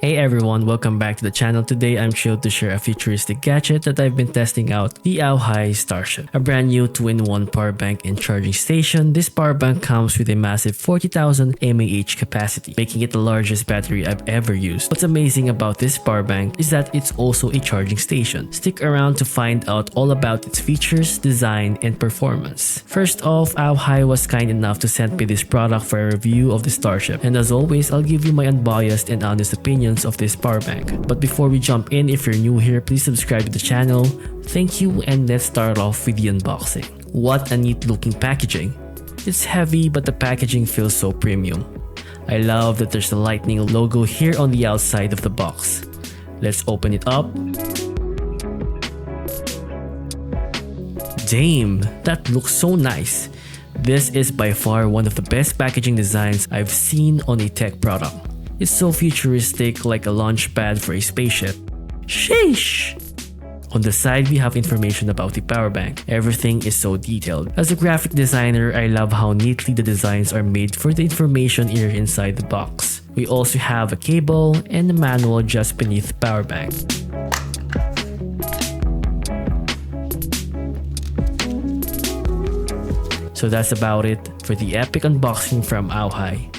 Hey everyone, welcome back to the channel. Today I'm chilled to share a futuristic gadget that I've been testing out, the AOHI Starship. A brand new 2-in-1 power bank and charging station. This power bank comes with a massive 40,000 mAh capacity, making it the largest battery I've ever used. What's amazing about this power bank is that it's also a charging station. Stick around to find out all about its features, design, and performance. First off, AOHI was kind enough to send me this product for a review of the Starship, and as always, I'll give you my unbiased and honest opinions of this power bank. But before we jump in, if you're new here, please subscribe to the channel. Thank you, and let's start off with the unboxing. What a neat looking packaging. It's heavy, but the packaging feels so premium. I love that there's a lightning logo here on the outside of the box. Let's open it up. Damn, that looks so nice. This is by far one of the best packaging designs I've seen on a tech product. It's so futuristic, like a launch pad for a spaceship. Sheesh! On the side, we have information about the power bank. Everything is so detailed. As a graphic designer, I love how neatly the designs are made for the information here inside the box. We also have a cable and a manual just beneath the power bank. So that's about it for the epic unboxing from AOHI.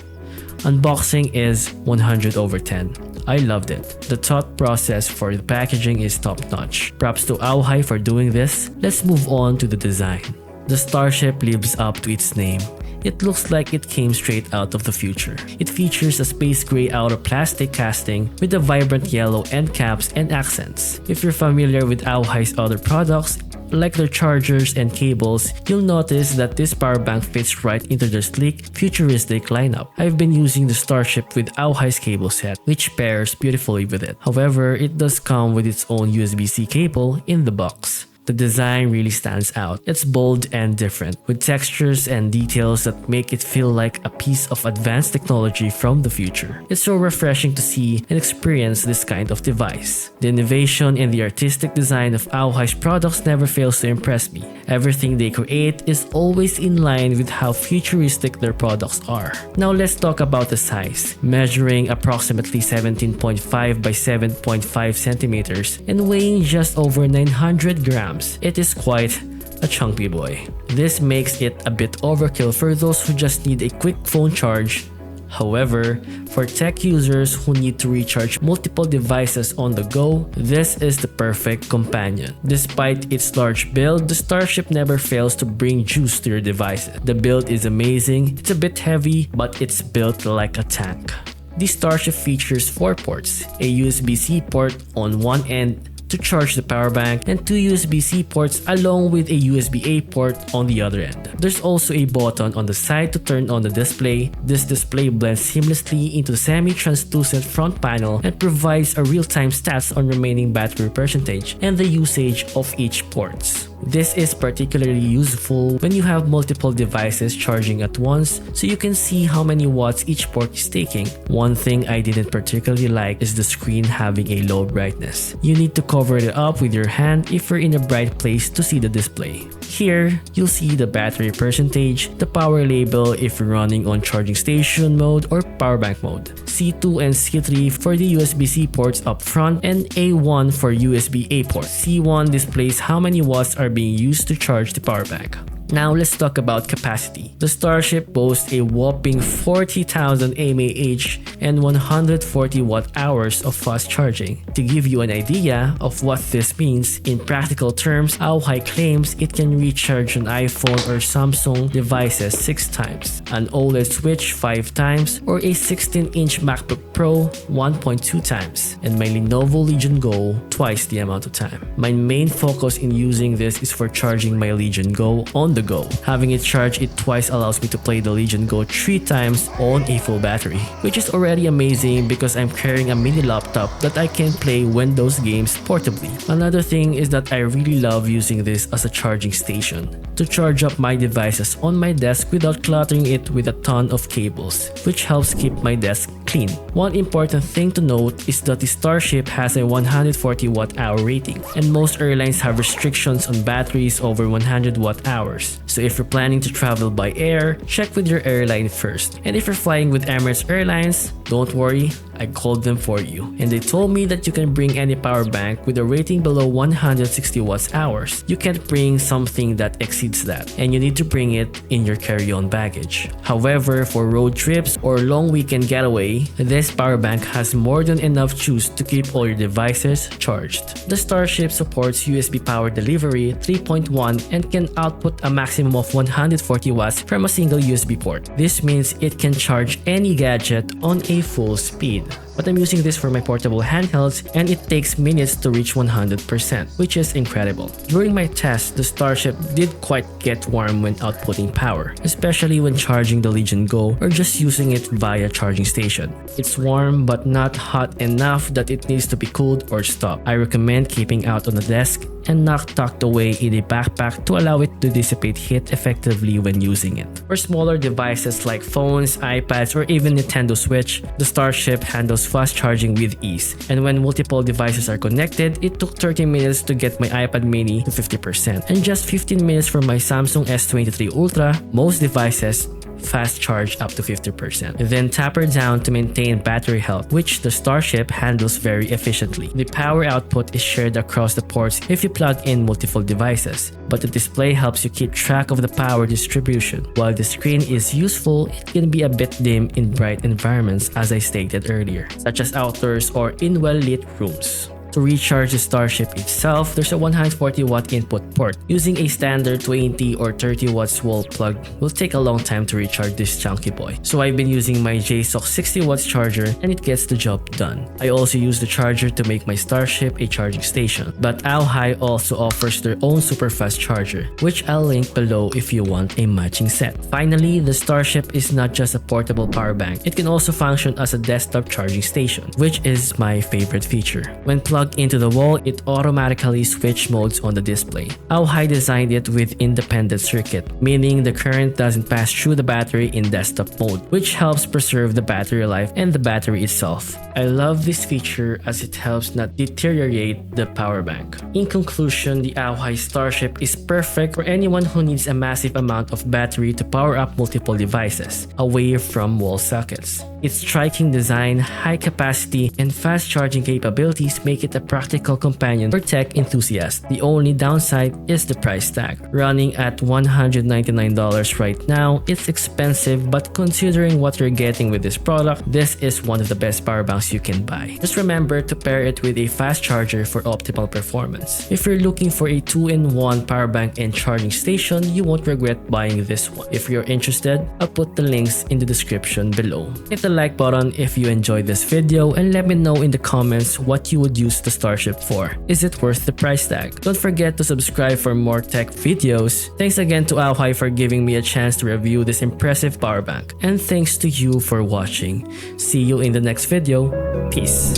Unboxing is 100/10. I loved it. The thought process for the packaging is top-notch. Props to AOHI for doing this. Let's move on to the design. The Starship lives up to its name. It looks like it came straight out of the future. It features a space gray outer plastic casting with a vibrant yellow end caps and accents. If you're familiar with AOHI's other products, like their chargers and cables, you'll notice that this power bank fits right into their sleek, futuristic lineup. I've been using the Starship with AOHI's cable set, which pairs beautifully with it. However, it does come with its own USB-C cable in the box. The design really stands out. It's bold and different, with textures and details that make it feel like a piece of advanced technology from the future. It's so refreshing to see and experience this kind of device. The innovation and the artistic design of AOHI's products never fails to impress me. Everything they create is always in line with how futuristic their products are. Now let's talk about the size. Measuring approximately 17.5 by 7.5 centimeters and weighing just over 900 grams. It is quite a chunky boy. This makes it a bit overkill for those who just need a quick phone charge. However, for tech users who need to recharge multiple devices on the go, this is the perfect companion. Despite its large build, the Starship never fails to bring juice to your devices. The build is amazing. It's a bit heavy, but it's built like a tank. The Starship features 4 ports, a USB-C port on one end to charge the power bank, and 2 USB-C ports along with a USB-A port on the other end. There's also a button on the side to turn on the display. This display blends seamlessly into the semi-translucent front panel and provides a real-time stats on remaining battery percentage and the usage of each ports. This is particularly useful when you have multiple devices charging at once, so you can see how many watts each port is taking. One thing I didn't particularly like is the screen having a low brightness. You need to cover it up with your hand if you're in a bright place to see the display. Here, you'll see the battery percentage, the power label if you're running on charging station mode or power bank mode, C2 and C3 for the USB-C ports up front, and A1 for USB-A port. C1 displays how many watts are being used to charge the power bank. Now let's talk about capacity. The Starship boasts a whopping 40,000 mAh and 140 watt-hours of fast charging. To give you an idea of what this means, in practical terms, AOHI claims it can recharge an iPhone or Samsung devices 6 times, an OLED Switch 5 times, or a 16-inch MacBook Pro 1.2 times, and my Lenovo Legion Go twice the amount of time. My main focus in using this is for charging my Legion Go on the go. Having it charge it twice allows me to play the Legion Go 3 times on a full battery, which is already amazing because I'm carrying a mini laptop that I can play Windows games portably. Another thing is that I really love using this as a charging station to charge up my devices on my desk without cluttering it with a ton of cables, which helps keep my desk clean. One important thing to note is that the Starship has a 140 watt-hour rating, and most airlines have restrictions on batteries over 100 watt-hours. So if you're planning to travel by air, check with your airline first. And if you're flying with Emirates Airlines, don't worry, I called them for you, and they told me that you can bring any power bank with a rating below 160 watts hours. You can't bring something that exceeds that, and you need to bring it in your carry-on baggage. However, for road trips or long weekend getaway, this power bank has more than enough juice to keep all your devices charged. The Starship supports USB power delivery 3.1 and can output a maximum of 140 watts from a single USB port. This means it can charge any gadget on a full speed. But I'm using this for my portable handhelds and it takes minutes to reach 100%, which is incredible. During my test, the Starship did quite get warm when outputting power, especially when charging the Legion Go or just using it via charging station. It's warm but not hot enough that it needs to be cooled or stopped. I recommend keeping out on the desk and not tucked away in a backpack to allow it to dissipate heat effectively when using it. For smaller devices like phones, iPads, or even Nintendo Switch, the Starship handles fast charging with ease. And when multiple devices are connected, it took 30 minutes to get my iPad mini to 50% and just 15 minutes for my Samsung S23 Ultra. Most devices fast charge up to 50%. Then taper down to maintain battery health, which the Starship handles very efficiently. The power output is shared across the ports if you plug in multiple devices, but the display helps you keep track of the power distribution. While the screen is useful, it can be a bit dim in bright environments, as I stated earlier, such as outdoors or in well-lit rooms. To recharge the Starship itself, there's a 140 watt input port. Using a standard 20 or 30 watts wall plug will take a long time to recharge this chunky boy. So I've been using my JSOC 60 watts charger and it gets the job done. I also use the charger to make my Starship a charging station. But AOHI also offers their own super fast charger, which I'll link below if you want a matching set. Finally, the Starship is not just a portable power bank. It can also function as a desktop charging station, which is my favorite feature. When plugged into the wall, it automatically switches modes on the display. AOHI designed it with independent circuit, meaning the current doesn't pass through the battery in desktop mode, which helps preserve the battery life and the battery itself. I love this feature as it helps not deteriorate the power bank. In conclusion, the AOHI Starship is perfect for anyone who needs a massive amount of battery to power up multiple devices, away from wall sockets. Its striking design, high capacity, and fast charging capabilities make it a practical companion for tech enthusiasts. The only downside is the price tag. Running at $199 right now, it's expensive, but considering what you're getting with this product, this is one of the best power banks you can buy. Just remember to pair it with a fast charger for optimal performance. If you're looking for a 2-in-1 power bank and charging station, you won't regret buying this one. If you're interested, I'll put the links in the description below. Hit the like button if you enjoyed this video and let me know in the comments what you would use the Starship for. Is it worth the price tag? Don't forget to subscribe for more tech videos. Thanks again to AOHI for giving me a chance to review this impressive power bank. And thanks to you for watching. See you in the next video. Peace.